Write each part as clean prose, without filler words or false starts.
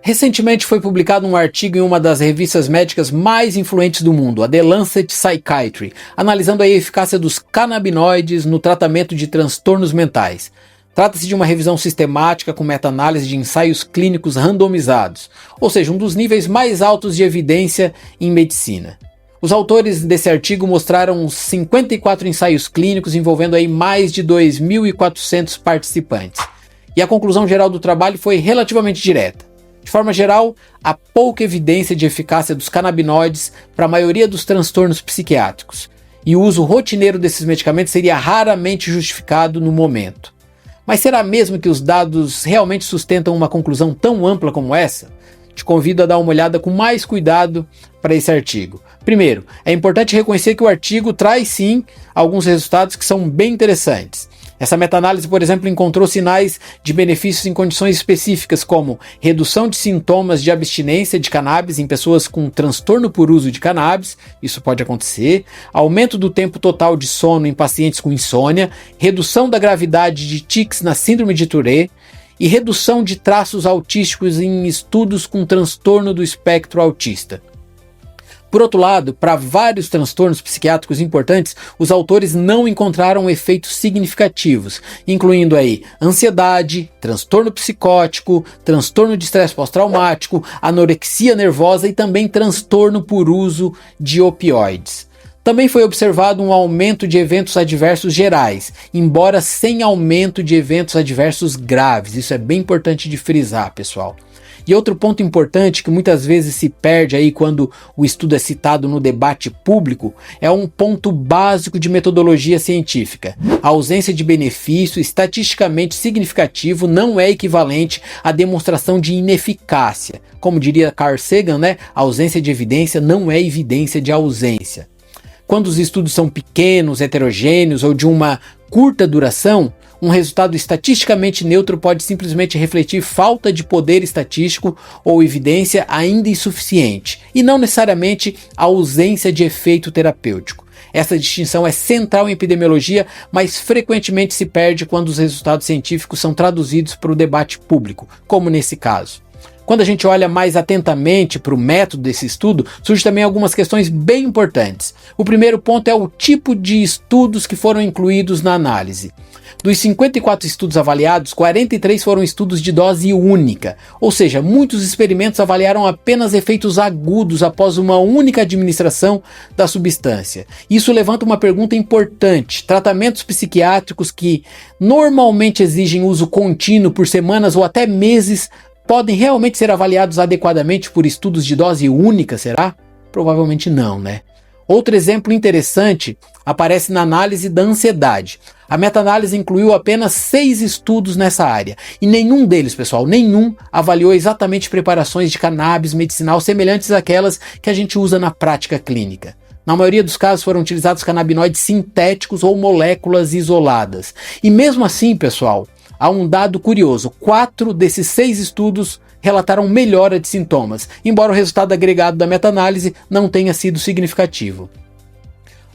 Recentemente foi publicado um artigo em uma das revistas médicas mais influentes do mundo, a The Lancet Psychiatry, analisando a eficácia dos canabinoides no tratamento de transtornos mentais. Trata-se de uma revisão sistemática com meta-análise de ensaios clínicos randomizados, ou seja, um dos níveis mais altos de evidência em medicina. Os autores desse artigo mostraram 54 ensaios clínicos envolvendo aí mais de 2.400 participantes. E a conclusão geral do trabalho foi relativamente direta. De forma geral, há pouca evidência de eficácia dos canabinoides para a maioria dos transtornos psiquiátricos, e o uso rotineiro desses medicamentos seria raramente justificado no momento. Mas será mesmo que os dados realmente sustentam uma conclusão tão ampla como essa? Te convido a dar uma olhada com mais cuidado para esse artigo. Primeiro, é importante reconhecer que o artigo traz sim alguns resultados que são bem interessantes. Essa meta-análise, por exemplo, encontrou sinais de benefícios em condições específicas, como redução de sintomas de abstinência de cannabis em pessoas com transtorno por uso de cannabis, isso pode acontecer, aumento do tempo total de sono em pacientes com insônia, redução da gravidade de tics na síndrome de Tourette e redução de traços autísticos em estudos com transtorno do espectro autista. Por outro lado, para vários transtornos psiquiátricos importantes, os autores não encontraram efeitos significativos, incluindo aí ansiedade, transtorno psicótico, transtorno de estresse pós-traumático, anorexia nervosa e também transtorno por uso de opioides. Também foi observado um aumento de eventos adversos gerais, embora sem aumento de eventos adversos graves. Isso é bem importante de frisar, pessoal. E outro ponto importante que muitas vezes se perde aí quando o estudo é citado no debate público é um ponto básico de metodologia científica. A ausência de benefício estatisticamente significativo não é equivalente à demonstração de ineficácia. Como diria Carl Sagan, né? A ausência de evidência não é evidência de ausência. Quando os estudos são pequenos, heterogêneos ou de uma curta duração, um resultado estatisticamente neutro pode simplesmente refletir falta de poder estatístico ou evidência ainda insuficiente, e não necessariamente a ausência de efeito terapêutico. Essa distinção é central em epidemiologia, mas frequentemente se perde quando os resultados científicos são traduzidos para o debate público, como nesse caso. Quando a gente olha mais atentamente para o método desse estudo, surgem também algumas questões bem importantes. O primeiro ponto é o tipo de estudos que foram incluídos na análise. Dos 54 estudos avaliados, 43 foram estudos de dose única, ou seja, muitos experimentos avaliaram apenas efeitos agudos após uma única administração da substância. Isso levanta uma pergunta importante: tratamentos psiquiátricos que normalmente exigem uso contínuo por semanas ou até meses podem realmente ser avaliados adequadamente por estudos de dose única, será? Provavelmente não, né? Outro exemplo interessante aparece na análise da ansiedade. A meta-análise incluiu apenas 6 estudos nessa área, e nenhum deles, pessoal, avaliou exatamente preparações de cannabis medicinal semelhantes àquelas que a gente usa na prática clínica. Na maioria dos casos foram utilizados canabinoides sintéticos ou moléculas isoladas. E mesmo assim, pessoal, há um dado curioso: 4 desses 6 estudos relataram melhora de sintomas, embora o resultado agregado da meta-análise não tenha sido significativo.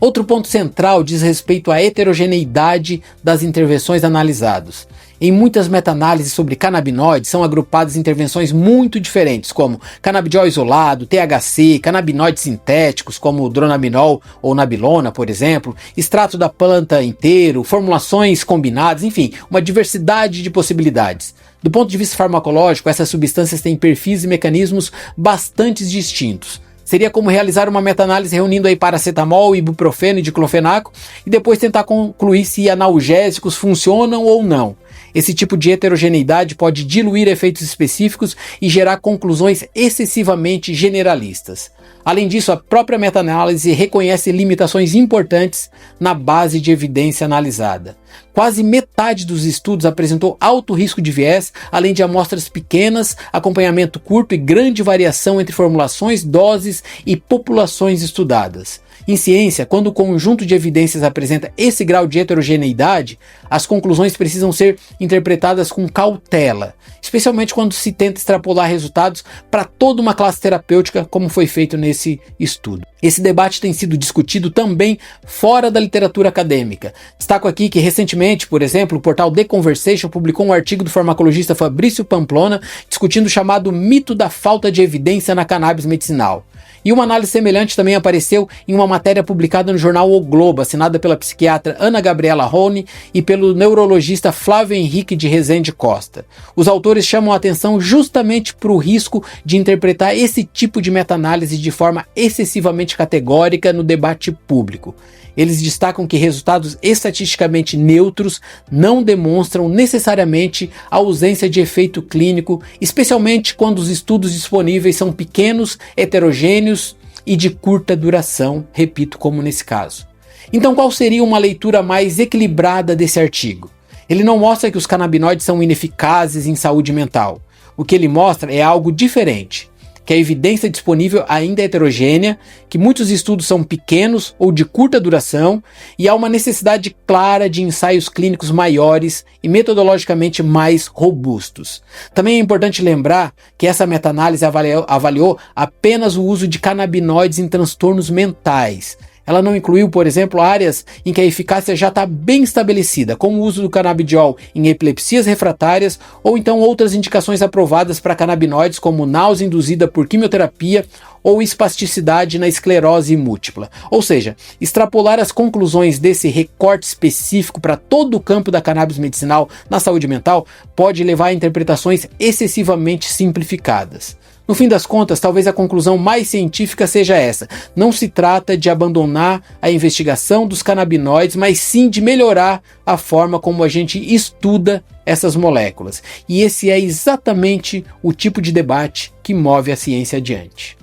Outro ponto central diz respeito à heterogeneidade das intervenções analisadas. Em muitas meta-análises sobre canabinoides são agrupadas intervenções muito diferentes, como canabidiol isolado, THC, canabinoides sintéticos, como dronabinol ou nabilona, por exemplo, extrato da planta inteiro, formulações combinadas, enfim, uma diversidade de possibilidades. Do ponto de vista farmacológico, essas substâncias têm perfis e mecanismos bastante distintos. Seria como realizar uma meta-análise reunindo aí paracetamol, ibuprofeno e diclofenaco e depois tentar concluir se analgésicos funcionam ou não. Esse tipo de heterogeneidade pode diluir efeitos específicos e gerar conclusões excessivamente generalistas. Além disso, a própria meta-análise reconhece limitações importantes na base de evidência analisada. Quase metade dos estudos apresentou alto risco de viés, além de amostras pequenas, acompanhamento curto e grande variação entre formulações, doses e populações estudadas. Em ciência, quando o conjunto de evidências apresenta esse grau de heterogeneidade, as conclusões precisam ser interpretadas com cautela, especialmente quando se tenta extrapolar resultados para toda uma classe terapêutica, como foi feito nesse estudo. Esse debate tem sido discutido também fora da literatura acadêmica. Destaco aqui que recentemente, por exemplo, o portal The Conversation publicou um artigo do farmacologista Fabrício Pamplona discutindo o chamado mito da falta de evidência na cannabis medicinal. E uma análise semelhante também apareceu em uma matéria publicada no jornal O Globo, assinada pela psiquiatra Ana Gabriela Roni e pelo neurologista Flávio Henrique de Rezende Costa. Os autores chamam a atenção justamente para o risco de interpretar esse tipo de meta-análise de forma excessivamente categórica no debate público. Eles destacam que resultados estatisticamente neutros não demonstram necessariamente a ausência de efeito clínico, especialmente quando os estudos disponíveis são pequenos, heterogêneos e de curta duração, repito, como nesse caso. Então, qual seria uma leitura mais equilibrada desse artigo? Ele não mostra que os canabinoides são ineficazes em saúde mental. O que ele mostra é algo diferente, que a evidência disponível ainda é heterogênea, que muitos estudos são pequenos ou de curta duração e há uma necessidade clara de ensaios clínicos maiores e metodologicamente mais robustos. Também é importante lembrar que essa meta-análise avaliou apenas o uso de canabinoides em transtornos mentais. Ela não incluiu, por exemplo, áreas em que a eficácia já está bem estabelecida, como o uso do canabidiol em epilepsias refratárias ou então outras indicações aprovadas para canabinoides como náusea induzida por quimioterapia ou espasticidade na esclerose múltipla. Ou seja, extrapolar as conclusões desse recorte específico para todo o campo da cannabis medicinal na saúde mental pode levar a interpretações excessivamente simplificadas. No fim das contas, talvez a conclusão mais científica seja essa. Não se trata de abandonar a investigação dos canabinoides, mas sim de melhorar a forma como a gente estuda essas moléculas. E esse é exatamente o tipo de debate que move a ciência adiante.